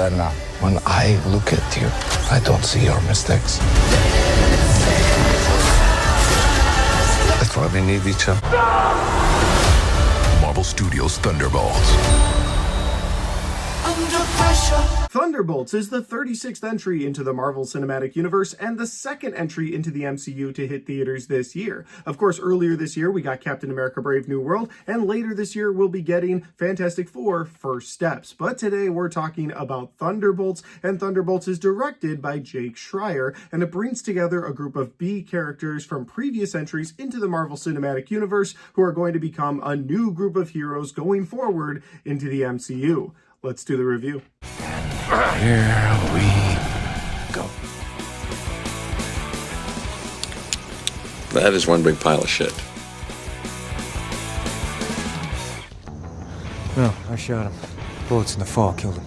right now. When I look at you, I don't see your mistakes. That's why we need each other. Marvel Studios' Thunderbolts. Thunderbolts is the 36th entry into the Marvel Cinematic Universe and the second entry into the MCU to hit theaters this year. Of course, earlier this year we got Captain America: Brave New World, and later this year we'll be getting Fantastic Four: First Steps. But today we're talking about Thunderbolts, and Thunderbolts is directed by Jake Schreier, and it brings together a group of B characters from previous entries into the Marvel Cinematic Universe who are going to become a new group of heroes going forward into the MCU. Let's do the review. Here we go. That is one big pile of shit. No, I shot him. Bullets in the fall killed him.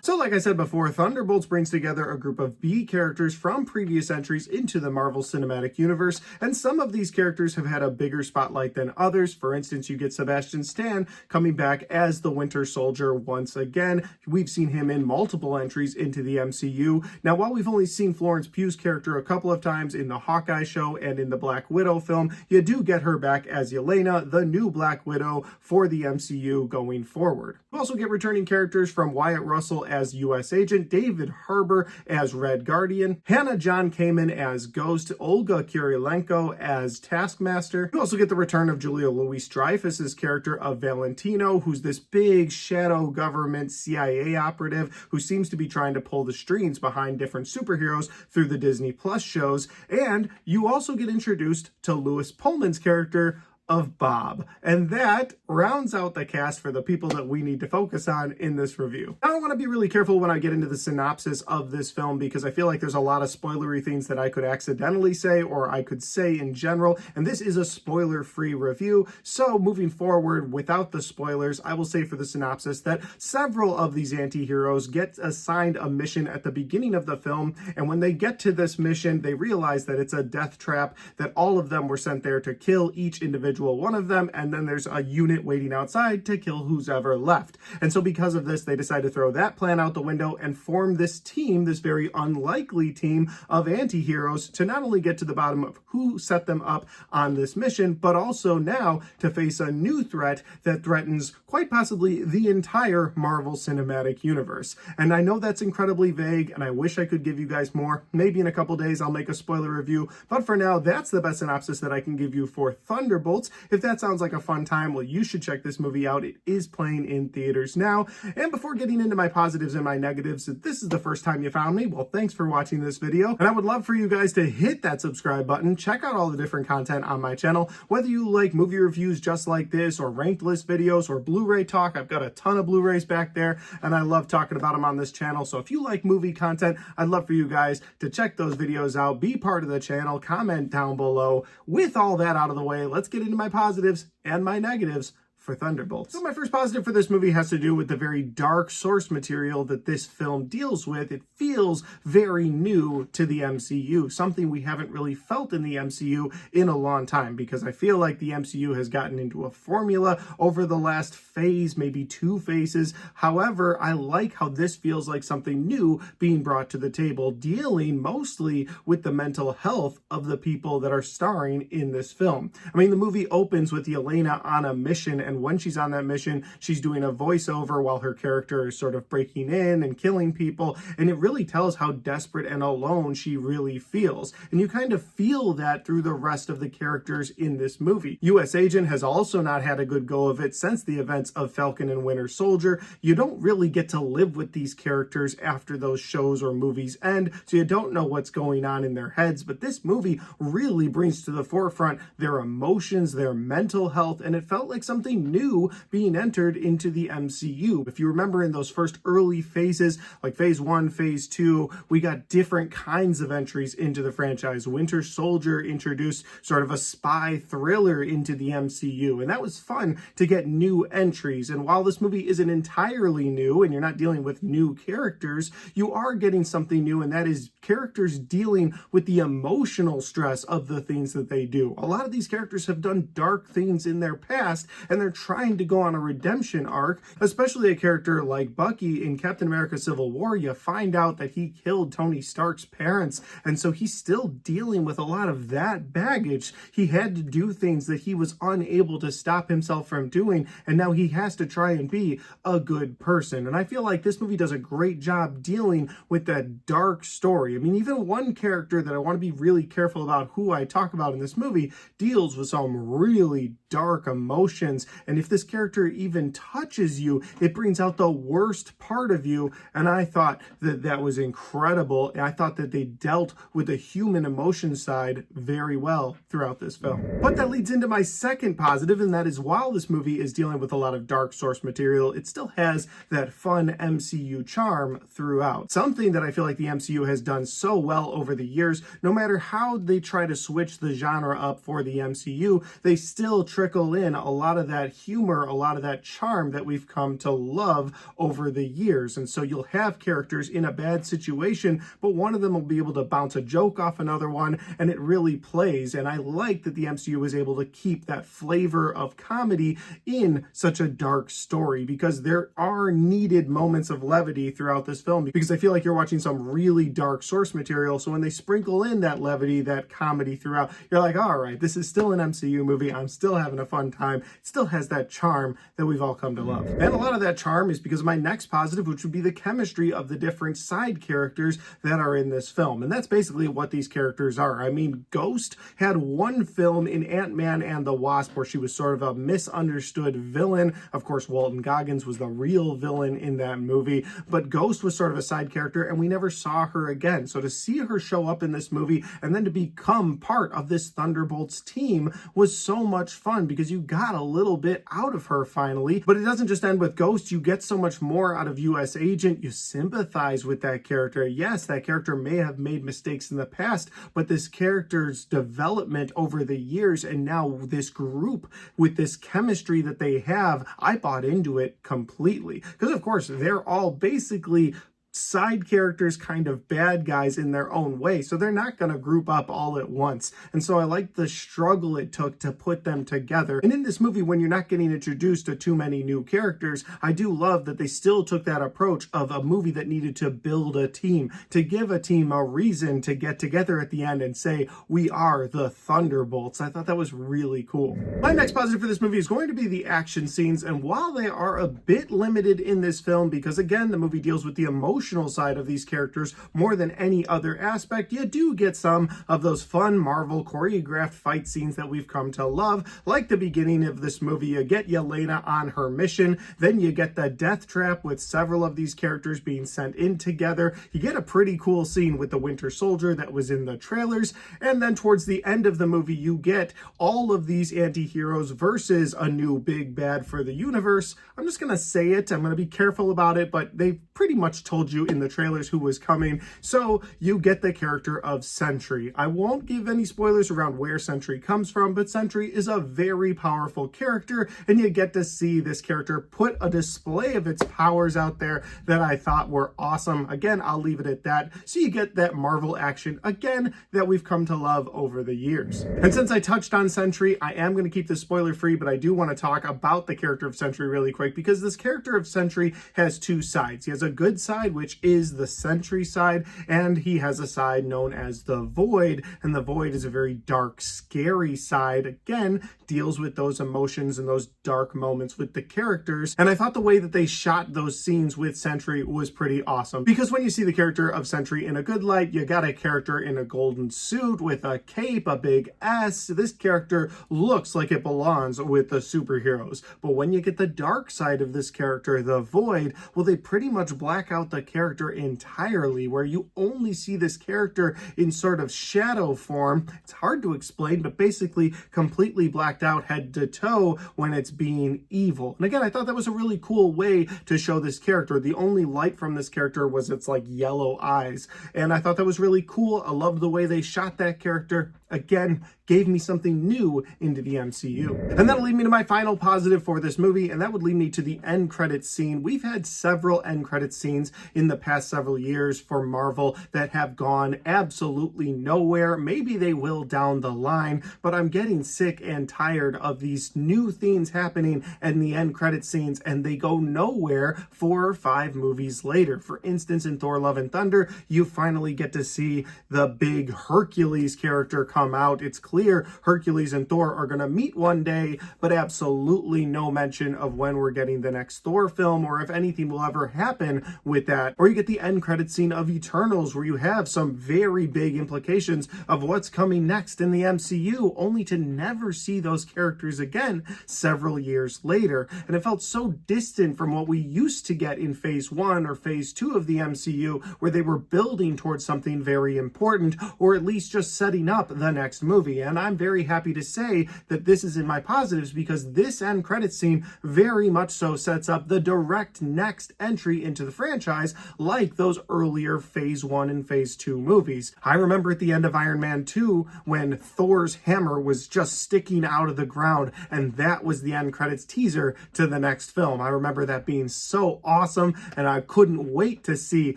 So like I said before, Thunderbolts brings together a group of B characters from previous entries into the Marvel Cinematic Universe, and some of these characters have had a bigger spotlight than others. For instance, you get Sebastian Stan coming back as the Winter Soldier once again. We've seen him in multiple entries into the MCU. Now, while we've only seen Florence Pugh's character a couple of times in the Hawkeye show and in the Black Widow film, you do get her back as Yelena, the new Black Widow for the MCU going forward. We also get returning characters from Wyatt Russell as U.S. Agent, David Harbour as Red Guardian, Hannah John Kamen as Ghost, Olga Kurylenko as Taskmaster. You also get the return of Julia Louis-Dreyfus's character of Valentino, who's this big shadow government CIA operative who seems to be trying to pull the strings behind different superheroes through the Disney Plus shows. And you also get introduced to Lewis Pullman's character of Bob. And that rounds out the cast for the people that we need to focus on in this review. Now, I want to be really careful when I get into the synopsis of this film because I feel like there's a lot of spoilery things that I could accidentally say or I could say in general, and this is a spoiler-free review. So moving forward without the spoilers, I will say for the synopsis that several of these anti-heroes get assigned a mission at the beginning of the film, and when they get to this mission, they realize that it's a death trap, that all of them were sent there to kill each individual one of them, and then there's a unit waiting outside to kill who's ever left. And so because of this, they decide to throw that plan out the window and form this team, this very unlikely team of anti-heroes, to not only get to the bottom of who set them up on this mission, but also now to face a new threat that threatens quite possibly the entire Marvel Cinematic Universe. And I know that's incredibly vague, and I wish I could give you guys more. Maybe in a couple days I'll make a spoiler review, but for now, that's the best synopsis that I can give you for Thunderbolts. If that sounds like a fun time, well, you should check this movie out. It is playing in theaters now. And before getting into my positives and my negatives, if this is the first time you found me, well, thanks for watching this video. And I would love for you guys to hit that subscribe button. Check out all the different content on my channel. Whether you like movie reviews just like this, or ranked list videos, or Blu-ray talk, I've got a ton of Blu-rays back there, and I love talking about them on this channel. So if you like movie content, I'd love for you guys to check those videos out, be part of the channel, comment down below. With all that out of the way, let's get into my positives and my negatives for Thunderbolts. So my first positive for this movie has to do with the very dark source material that this film deals with. It feels very new to the MCU, something we haven't really felt in the MCU in a long time, because I feel like the MCU has gotten into a formula over the last phase, maybe 2 phases. However, I like how this feels like something new being brought to the table, dealing mostly with the mental health of the people that are starring in this film. I mean, the movie opens with Yelena on a mission, and when she's on that mission, she's doing a voiceover while her character is sort of breaking in and killing people, and it really tells how desperate and alone she really feels. And you kind of feel that through the rest of the characters in this movie. U.S. Agent has also not had a good go of it since the events of Falcon and Winter Soldier. You don't really get to live with these characters after those shows or movies end, so you don't know what's going on in their heads, but this movie really brings to the forefront their emotions, their mental health, and it felt like something new being entered into the MCU. If you remember in those first early phases, like phase 1, phase 2, we got different kinds of entries into the franchise. Winter Soldier introduced sort of a spy thriller into the MCU, and that was fun to get new entries. And while this movie isn't entirely new and you're not dealing with new characters, you are getting something new, and that is characters dealing with the emotional stress of the things that they do. A lot of these characters have done dark things in their past, and they're they're trying to go on a redemption arc, especially a character like Bucky in Captain America Civil War. You find out that he killed Tony Stark's parents, and so he's still dealing with a lot of that baggage. He had to do things that he was unable to stop himself from doing, and now he has to try and be a good person. And I feel like this movie does a great job dealing with that dark story. I mean, even one character that I want to be really careful about who I talk about in this movie deals with some really dark emotions, and if this character even touches you, it brings out the worst part of you. And I thought that that was incredible, and I thought that they dealt with the human emotion side very well throughout this film. But that leads into my second positive, and that is, while this movie is dealing with a lot of dark source material, it still has that fun MCU charm throughout. Something that I feel like the MCU has done so well over the years, no matter how they try to switch the genre up for the MCU, they still trickle in a lot of that humor, a lot of that charm that we've come to love over the years. And so you'll have characters in a bad situation, but one of them will be able to bounce a joke off another one, and it really plays. And I like that the MCU was able to keep that flavor of comedy in such a dark story, because there are needed moments of levity throughout this film, because I feel like you're watching some really dark source material. So when they sprinkle in that levity, that comedy throughout, you're like, all right, this is still an MCU movie. I'm still having a fun time. It still has that charm that we've all come to love. And a lot of that charm is because of my next positive, which would be the chemistry of the different side characters that are in this film. And that's basically what these characters are. I mean, Ghost had one film in Ant-Man and the Wasp where she was sort of a misunderstood villain. Of course, Walton Goggins was the real villain in that movie, but Ghost was sort of a side character, and we never saw her again. So to see her show up in this movie and then to become part of this Thunderbolts team was so much fun, because you got a little bit out of her finally. But it doesn't just end with Ghost. You get so much more out of US Agent. You sympathize with that character. Yes, that character may have made mistakes in the past, but this character's development over the years, and now this group with this chemistry that they have, I bought into it completely. Because of course, they're all basically side characters, kind of bad guys in their own way, so they're not going to group up all at once. And so I like the struggle it took to put them together. And in this movie, when you're not getting introduced to too many new characters, I do love that they still took that approach of a movie that needed to build a team, to give a team a reason to get together at the end and say, we are the Thunderbolts. I thought that was really cool. My next positive for this movie is going to be the action scenes, and while they are a bit limited in this film, because again, the movie deals with the emotional side of these characters more than any other aspect, you do get some of those fun Marvel choreographed fight scenes that we've come to love. Like the beginning of this movie, you get Yelena on her mission, then you get the death trap with several of these characters being sent in together. You get a pretty cool scene with the Winter Soldier that was in the trailers, and then towards the end of the movie, you get all of these anti-heroes versus a new big bad for the universe. I'm just gonna say it, I'm gonna be careful about it, but they pretty much told you in the trailers who was coming. So you get the character of Sentry. I won't give any spoilers around where Sentry comes from, but Sentry is a very powerful character, and you get to see this character put a display of its powers out there that I thought were awesome. Again, I'll leave it at that. So you get that Marvel action again that we've come to love over the years. And since I touched on Sentry, I am going to keep this spoiler free, but I do want to talk about the character of Sentry really quick, because this character of Sentry has two sides. He has a good side, which is the Sentry side, and he has a side known as the Void, and the Void is a very dark, scary side. Again, deals with those emotions and those dark moments with the characters, and I thought the way that they shot those scenes with Sentry was pretty awesome, because when you see the character of Sentry in a good light, you got a character in a golden suit with a cape, a big S. This character looks like it belongs with the superheroes. But when you get the dark side of this character, the Void, well, they pretty much black out the character entirely, where you only see this character in sort of shadow form. It's hard to explain, but basically completely blacked out head to toe when it's being evil. And again, I thought that was a really cool way to show this character. The only light from this character was its like yellow eyes, and I thought that was really cool. I loved the way they shot that character. again gave me something new into the MCU. And that'll lead me to my final positive for this movie, and that would lead me to the end credits scene. We've had several end credits scenes in the past several years for Marvel that have gone absolutely nowhere. Maybe they will down the line, but I'm getting sick and tired of these new things happening in the end credits scenes, and they go nowhere 4 or 5 movies later. For instance, in Thor: Love and Thunder, you finally get to see the big Hercules character come out. It's clear Hercules and Thor are going to meet one day, but absolutely no mention of when we're getting the next Thor film or if anything will ever happen with that. Or you get the end credit scene of Eternals, where you have some very big implications of what's coming next in the MCU, only to never see those characters again several years later. And it felt so distant from what we used to get in phase 1 or phase 2 of the MCU, where they were building towards something very important, or at least just setting up the next movie. And I'm very happy to say that this is in my positives, because this end credit scene very much so sets up the direct next entry into the franchise, like those earlier phase 1 and phase 2 movies. I remember at the end of Iron Man 2 when Thor's hammer was just sticking out of the ground, and that was the end credits teaser to the next film. I remember that being so awesome, and I couldn't wait to see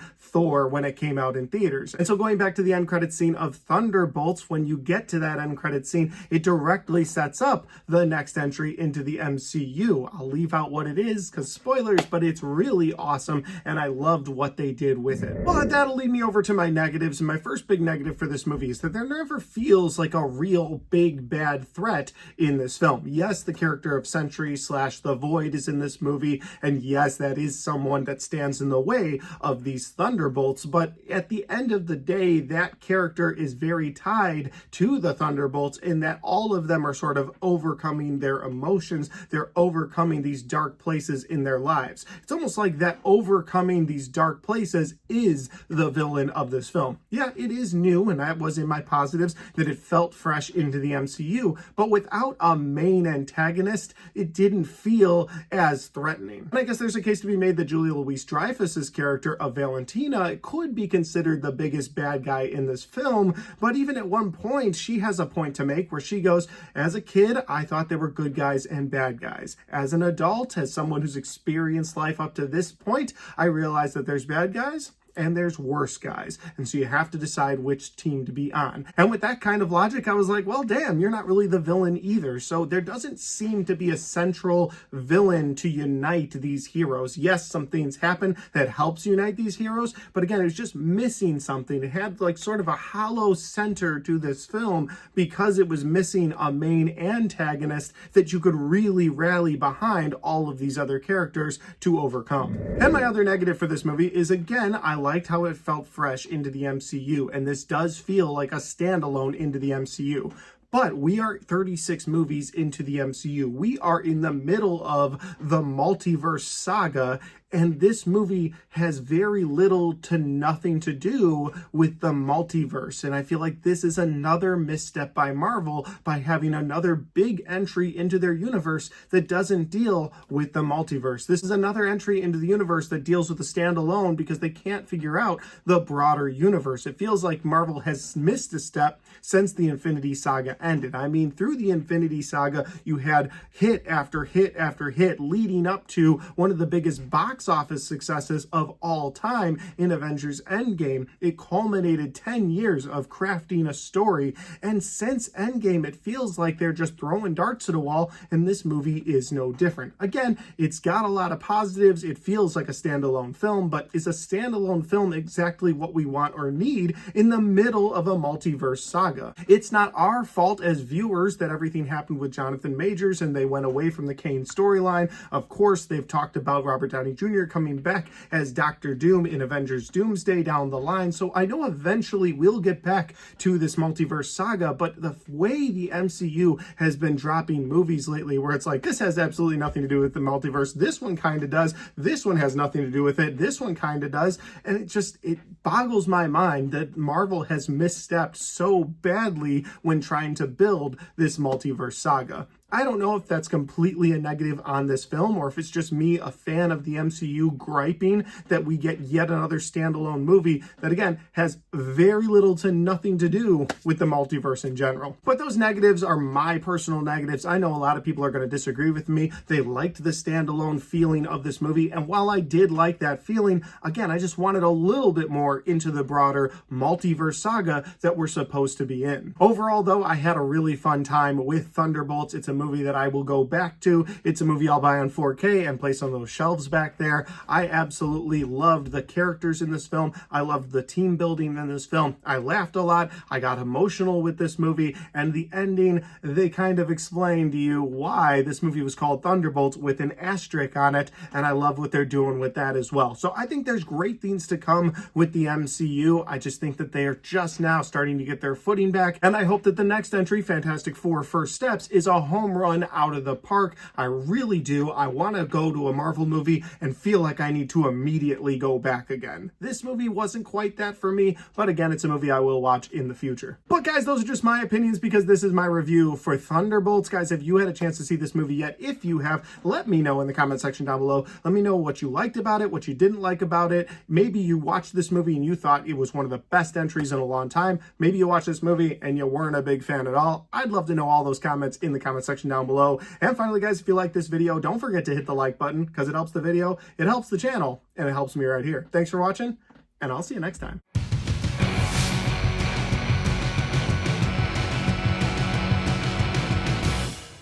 Thor when it came out in theaters. And so going back to the end credits scene of Thunderbolts, when you get to that end credits scene, it directly sets up the next entry into the MCU. I'll leave out what it is because spoilers, but it's really awesome, and I loved what they did with it. Well, that'll lead me over to my negatives, and my first big negative for this movie is that there never feels like a real big bad threat in this film. Yes, the character of Sentry / the Void is in this movie, and yes, that is someone that stands in the way of these Thunderbolts, but at the end of the day, that character is very tied to the Thunderbolts in that all of them are sort of overcoming their emotions. They're overcoming these dark places in their lives. It's almost like that overcoming these dark places is the villain of this film. Yeah, it is new, and that was in my positives, that it felt fresh into the MCU, but without a main antagonist, it didn't feel as threatening. And I guess there's a case to be made that Julia Louis-Dreyfus's character of Valentina could be considered the biggest bad guy in this film, but even at one point, she has a point to make where she goes, as a kid, I thought there were good guys and bad guys. As an adult, as someone who's experienced life up to this point, I realized that there's bad guys and there's worse guys. And so you have to decide which team to be on. And with that kind of logic, I was like, well, damn, you're not really the villain either. So there doesn't seem to be a central villain to unite these heroes. Yes, some things happen that helps unite these heroes, but again, it was just missing something. It had like sort of a hollow center to this film because it was missing a main antagonist that you could really rally behind all of these other characters to overcome. And my other negative for this movie is, again, I liked how it felt fresh into the MCU, and this does feel like a standalone into the MCU. But we are 36 movies into the MCU. We are in the middle of the multiverse saga, and this movie has very little to nothing to do with the multiverse. And I feel like this is another misstep by Marvel by having another big entry into their universe that doesn't deal with the multiverse. This is another entry into the universe that deals with the standalone because they can't figure out the broader universe. It feels like Marvel has missed a step since the Infinity Saga ended. I mean, through the Infinity Saga, you had hit after hit after hit leading up to one of the biggest box office successes of all time in Avengers Endgame. It culminated 10 years of crafting a story, and since Endgame, it feels like they're just throwing darts at a wall, and this movie is no different. Again, it's got a lot of positives. It feels like a standalone film, but is a standalone film exactly what we want or need in the middle of a multiverse saga? It's not our fault as viewers that everything happened with Jonathan Majors and they went away from the Kane storyline. Of course, they've talked about Robert Downey Jr. coming back as Doctor Doom in Avengers Doomsday down the line, so I know eventually we'll get back to this multiverse saga, but the way the MCU has been dropping movies lately where it's like, this has absolutely nothing to do with the multiverse, this one kind of does, this one has nothing to do with it, this one kind of does, and it boggles my mind that Marvel has misstepped so badly when trying to build this multiverse saga. I don't know if that's completely a negative on this film or if it's just me, a fan of the MCU, griping that we get yet another standalone movie that, again, has very little to nothing to do with the multiverse in general. But those negatives are my personal negatives. I know a lot of people are going to disagree with me. They liked the standalone feeling of this movie, and while I did like that feeling, again, I just wanted a little bit more into the broader multiverse saga that we're supposed to be in. Overall, though, I had a really fun time with Thunderbolts. It's a movie that I will go back to. It's a movie I'll buy on 4K and place on those shelves back there. I absolutely loved the characters in this film. I loved the team building in this film. I laughed a lot. I got emotional with this movie, and the ending, they kind of explain to you why this movie was called Thunderbolts with an asterisk on it, and I love what they're doing with that as well. So I think there's great things to come with the MCU. I just think that they are just now starting to get their footing back, and I hope that the next entry, Fantastic Four First Steps, is a home run out of the park. I really do. I want to go to a Marvel movie and feel like I need to immediately go back again. This movie wasn't quite that for me, but again, it's a movie I will watch in the future. But guys, those are just my opinions because this is my review for Thunderbolts. Guys, have you had a chance to see this movie yet? If you have, let me know in the comment section down below. Let me know what you liked about it, what you didn't like about it. Maybe you watched this movie and you thought it was one of the best entries in a long time. Maybe you watched this movie and you weren't a big fan at all. I'd love to know all those comments in the comment section down below. And finally, guys, if you like this video, don't forget to hit the like button because it helps the video, it helps the channel, and it helps me right here. Thanks for watching, and I'll see you next time.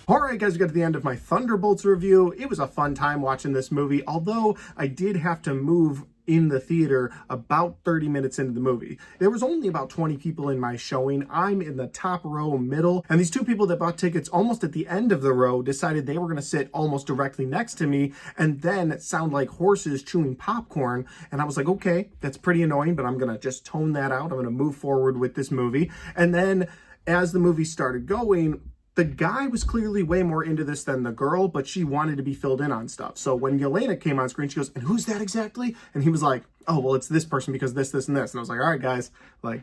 Alright guys, we got to the end of my Thunderbolts review. It was a fun time watching this movie, although I did have to move in the theater about 30 minutes into the movie. There was only about 20 people in my showing. I'm in the top row middle, and these two people that bought tickets almost at the end of the row decided they were going to sit almost directly next to me and then sound like horses chewing popcorn. And I was like, okay, that's pretty annoying, but I'm going to just tone that out. I'm going to move forward with this movie. And then as the movie started going, the guy was clearly way more into this than the girl, but she wanted to be filled in on stuff. So when Yelena came on screen, she goes, and who's that exactly? And he was like, oh, well, it's this person because this, and this. And I was like, all right, guys, like,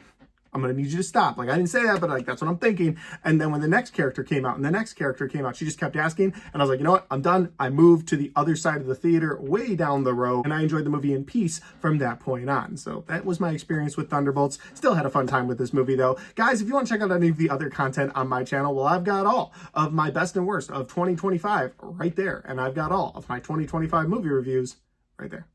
I'm going to need you to stop. Like, I didn't say that, but like, that's what I'm thinking. And then when the next character came out and the next character came out, she just kept asking. And I was like, you know what? I'm done. I moved to the other side of the theater, way down the row, and I enjoyed the movie in peace from that point on. So that was my experience with Thunderbolts. Still had a fun time with this movie though. Guys, if you want to check out any of the other content on my channel, well, I've got all of my best and worst of 2025 right there. And I've got all of my 2025 movie reviews right there.